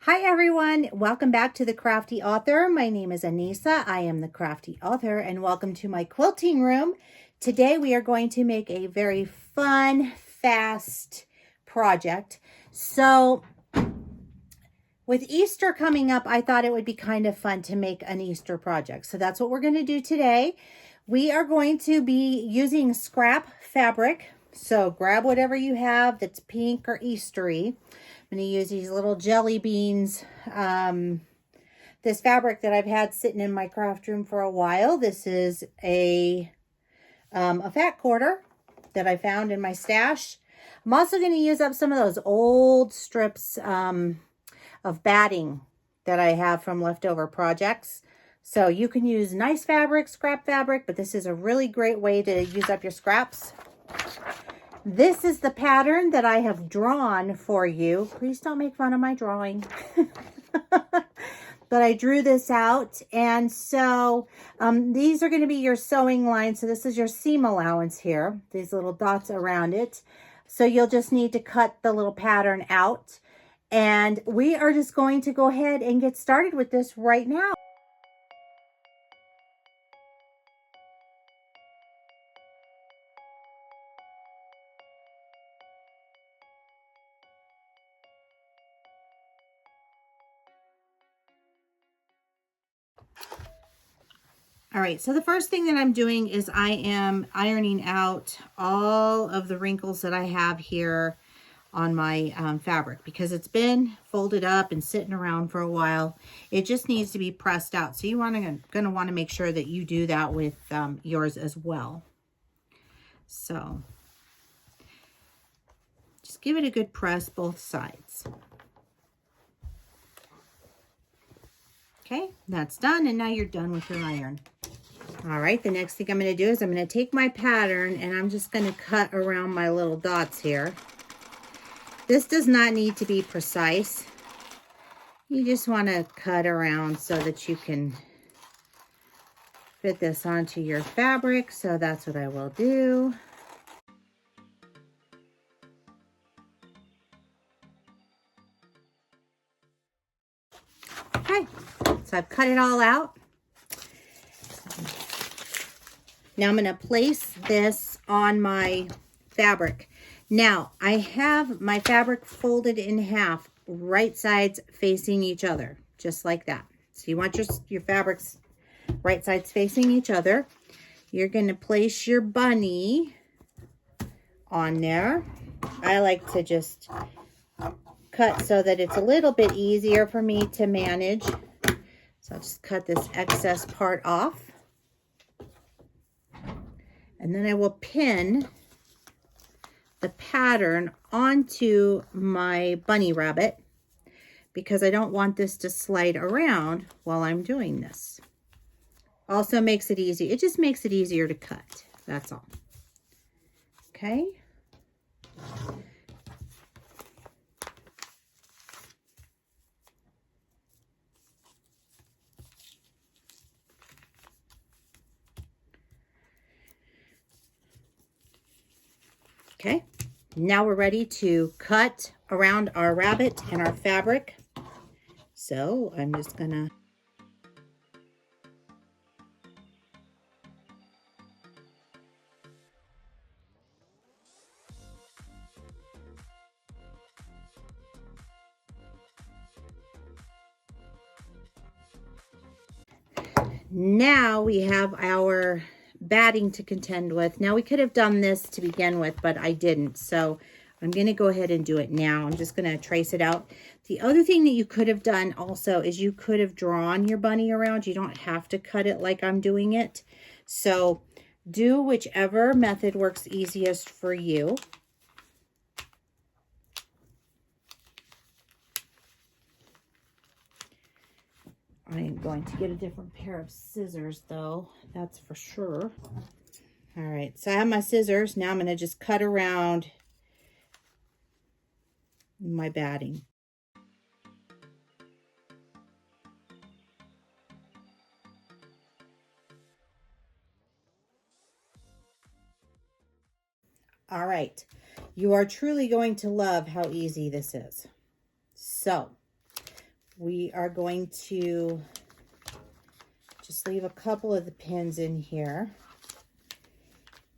Hi everyone, welcome back to the Crafty Author. My name is Anissa. I am the Crafty Author and welcome to my quilting room. Today we are going to make a very fun, fast project. So with Easter coming up, I thought it would be kind of fun to make an Easter project. So that's what we're going to do today. We are going to be using scrap fabric. So grab whatever you have that's pink or Eastery. I'm going to use these little jelly beans. This fabric that I've had sitting in my craft room for a while. This is a fat quarter that I found in my stash. I'm also going to use up some of those old strips of batting that I have from leftover projects. So you can use nice fabric, scrap fabric, but this is a really great way to use up your scraps. This is the pattern that I have drawn for you. Please don't make fun of my drawing. But I drew this out. And so these are going to be your sewing lines. So this is your seam allowance here. These little dots around it. So you'll just need to cut the little pattern out. And we are just going to go ahead and get started with this right now. All right, so the first thing that I'm doing is I am ironing out all of the wrinkles that I have here on my fabric because it's been folded up and sitting around for a while. It just needs to be pressed out. So you're gonna want to make sure that you do that with yours as well. So just give it a good press both sides. Okay, that's done, and now you're done with your iron. All right, the next thing I'm going to do is I'm going to take my pattern and I'm just going to cut around my little dots here. This does not need to be precise. You just want to cut around so that you can fit this onto your fabric. So that's what I will do. Okay, so I've cut it all out. Now I'm going to place this on my fabric. Now I have my fabric folded in half, right sides facing each other, just like that. So you want your fabrics right sides facing each other. You're going to place your bunny on there. I like to just cut so that it's a little bit easier for me to manage. So I'll just cut this excess part off. And then I will pin the pattern onto my bunny rabbit because I don't want this to slide around while I'm doing this. Also makes it easy. It just makes it easier to cut. That's all. Okay. Okay, now we're ready to cut around our rabbit and our fabric. So I'm just gonna now we have our batting to contend with. Now we could have done this to begin with, but I didn't. So I'm going to go ahead and do it now. I'm just going to trace it out. The other thing that you could have done also is you could have drawn your bunny around. You don't have to cut it like I'm doing it. So do whichever method works easiest for you. I am going to get a different pair of scissors though, that's for sure. All right, so I have my scissors. Now I'm going to just cut around my batting. All right, you are truly going to love how easy this is. So we are going to just leave a couple of the pins in here.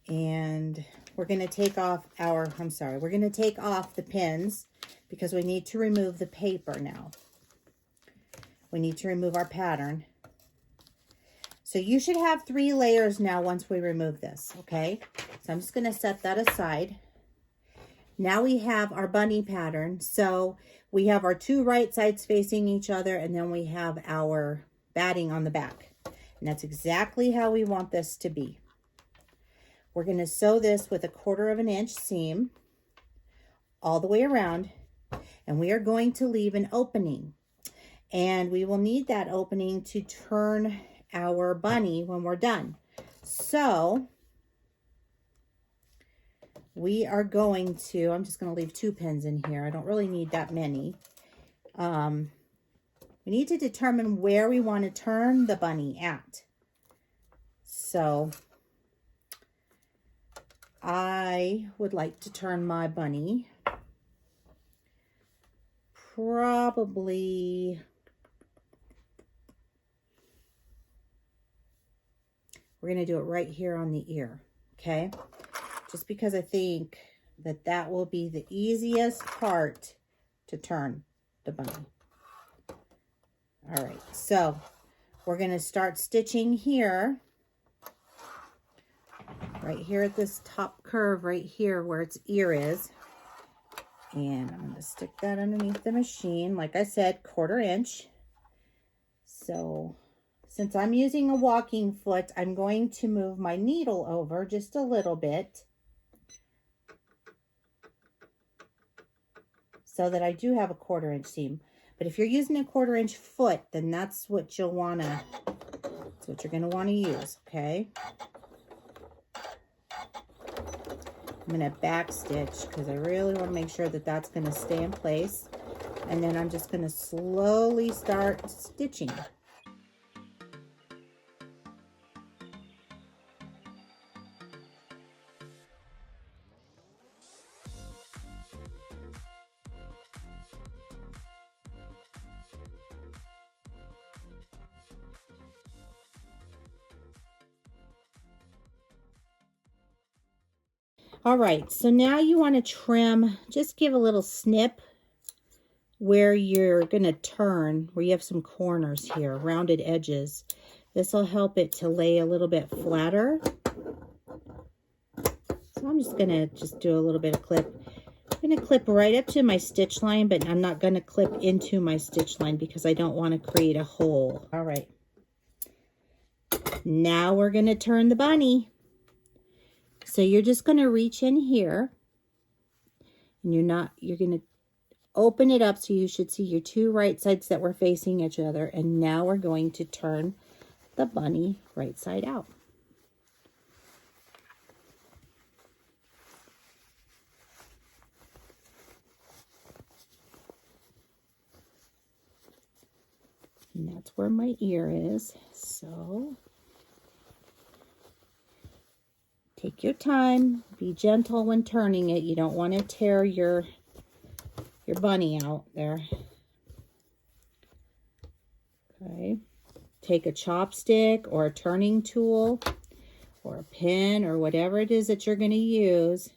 And we're going to take off we're going to take off the pins because we need to remove the paper now. We need to remove our pattern. So you should have 3 layers now once we remove this, okay? So I'm just going to set that aside. Now we have our bunny pattern. So we have our 2 right sides facing each other, and then we have our batting on the back. And that's exactly how we want this to be. We're going to sew this with a 1/4 inch seam all the way around, and we are going to leave an opening. And we will need that opening to turn our bunny when we're done. So we are going to, I'm just going to leave 2 pins in here. I don't really need that many. We need to determine where we want to turn the bunny at. So I would like to turn my bunny probably, we're going to do it right here on the ear, okay? Just because I think that that will be the easiest part to turn the bunny. All right, so we're going to start stitching here, right here at this top curve right here where its ear is. And I'm going to stick that underneath the machine. Like I said, 1/4 inch. So since I'm using a walking foot, I'm going to move my needle over just a little bit so that I do have a 1/4 inch seam. But if you're using a 1/4 inch foot, then that's what you'll want to, that's what you're going to want to use, okay? I'm going to back stitch because I really want to make sure that that's going to stay in place. And then I'm just going to slowly start stitching. All right, so now you want to trim, just give a little snip where you're going to turn, where you have some corners here, rounded edges. This will help it to lay a little bit flatter. So I'm just going to do a little bit of clip. I'm going to clip right up to my stitch line, but I'm not going to clip into my stitch line because I don't want to create a hole. All right. Now we're going to turn the bunny. So you're just going to reach in here, and you're going to open it up so you should see your 2 right sides that were facing each other. And now we're going to turn the bunny right side out. And that's where my ear is. So take your time, be gentle when turning it. You don't want to tear your bunny out there. Okay. Take a chopstick or a turning tool or a pin or whatever it is that you're going to use.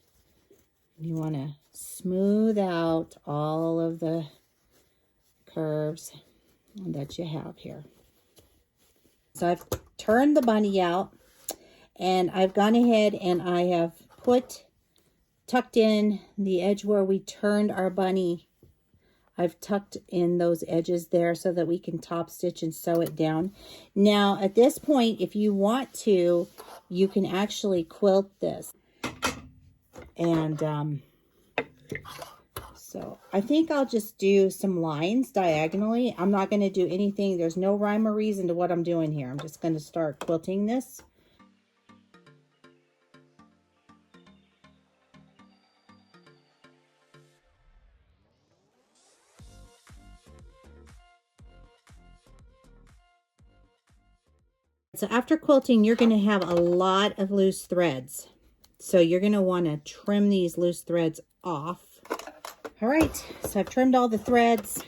You want to smooth out all of the curves that you have here. So I've turned the bunny out. And I've gone ahead and I have tucked in the edge where we turned our bunny. I've tucked in those edges there so that we can top stitch and sew it down. Now, at this point, if you want to, you can actually quilt this. And so I think I'll just do some lines diagonally. I'm not going to do anything. There's no rhyme or reason to what I'm doing here. I'm just going to start quilting this. So after quilting, you're going to have a lot of loose threads. So you're going to want to trim these loose threads off. All right, so I've trimmed all the threads.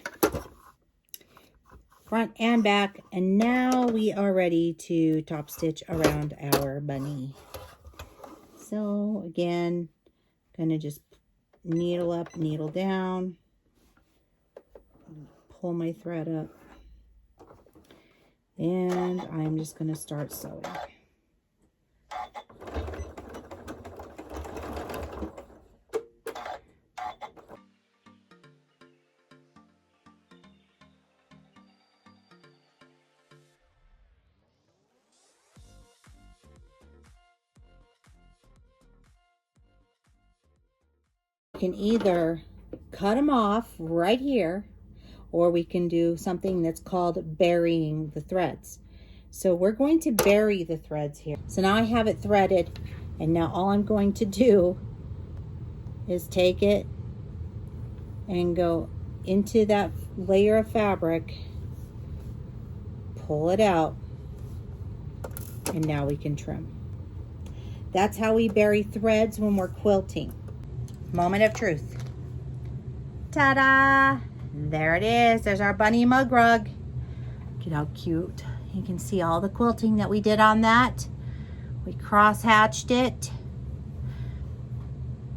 front and back. And now we are ready to top stitch around our bunny. So again, gonna just needle up, needle down, pull my thread up, and I'm just gonna start sewing. Can either cut them off right here, or we can do something that's called burying the threads. So we're going to bury the threads here. So now I have it threaded, and now all I'm going to do is take it and go into that layer of fabric, pull it out, and now we can trim. That's how we bury threads when we're quilting. Moment of truth. Ta-da! There it is. There's our bunny mug rug. Look at how cute. You can see all the quilting that we did on that. We cross-hatched it.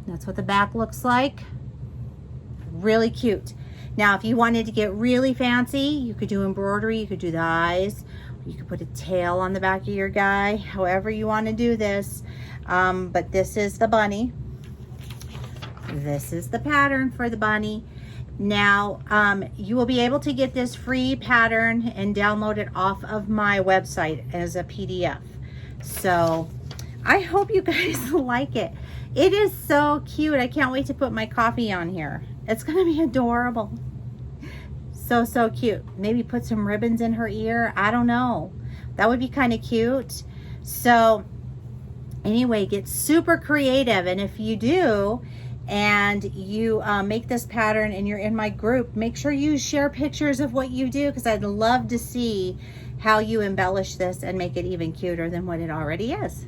That's what the back looks like. Really cute. Now, if you wanted to get really fancy, you could do embroidery. You could do the eyes. You could put a tail on the back of your guy. However you want to do this. But this is the bunny. This is the pattern for the bunny. Now, you will be able to get this free pattern and download it off of my website as a PDF. So I hope you guys like it. It is so cute. I can't wait to put my coffee on here. It's going to be adorable. So cute. Maybe put some ribbons in her ear. I don't know. That would be kind of cute. So anyway, get super creative. And if you do, and you make this pattern and you're in my group, make sure you share pictures of what you do, because I'd love to see how you embellish this and make it even cuter than what it already is.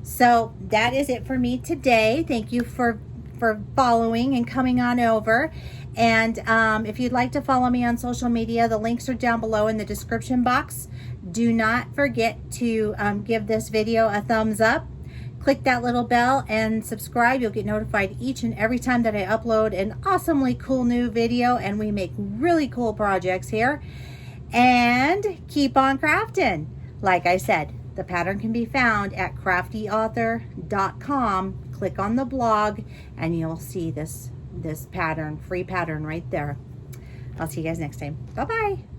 So that is it for me today. Thank you for following and coming on over. And if you'd like to follow me on social media, the links are down below in the description box. Do not forget to give this video a thumbs up. Click that little bell and subscribe. You'll get notified each and every time that I upload an awesomely cool new video, and we make really cool projects here. And keep on crafting. Like I said, the pattern can be found at craftyauthor.com. Click on the blog and you'll see this pattern, free pattern right there. I'll see you guys next time. Bye-bye.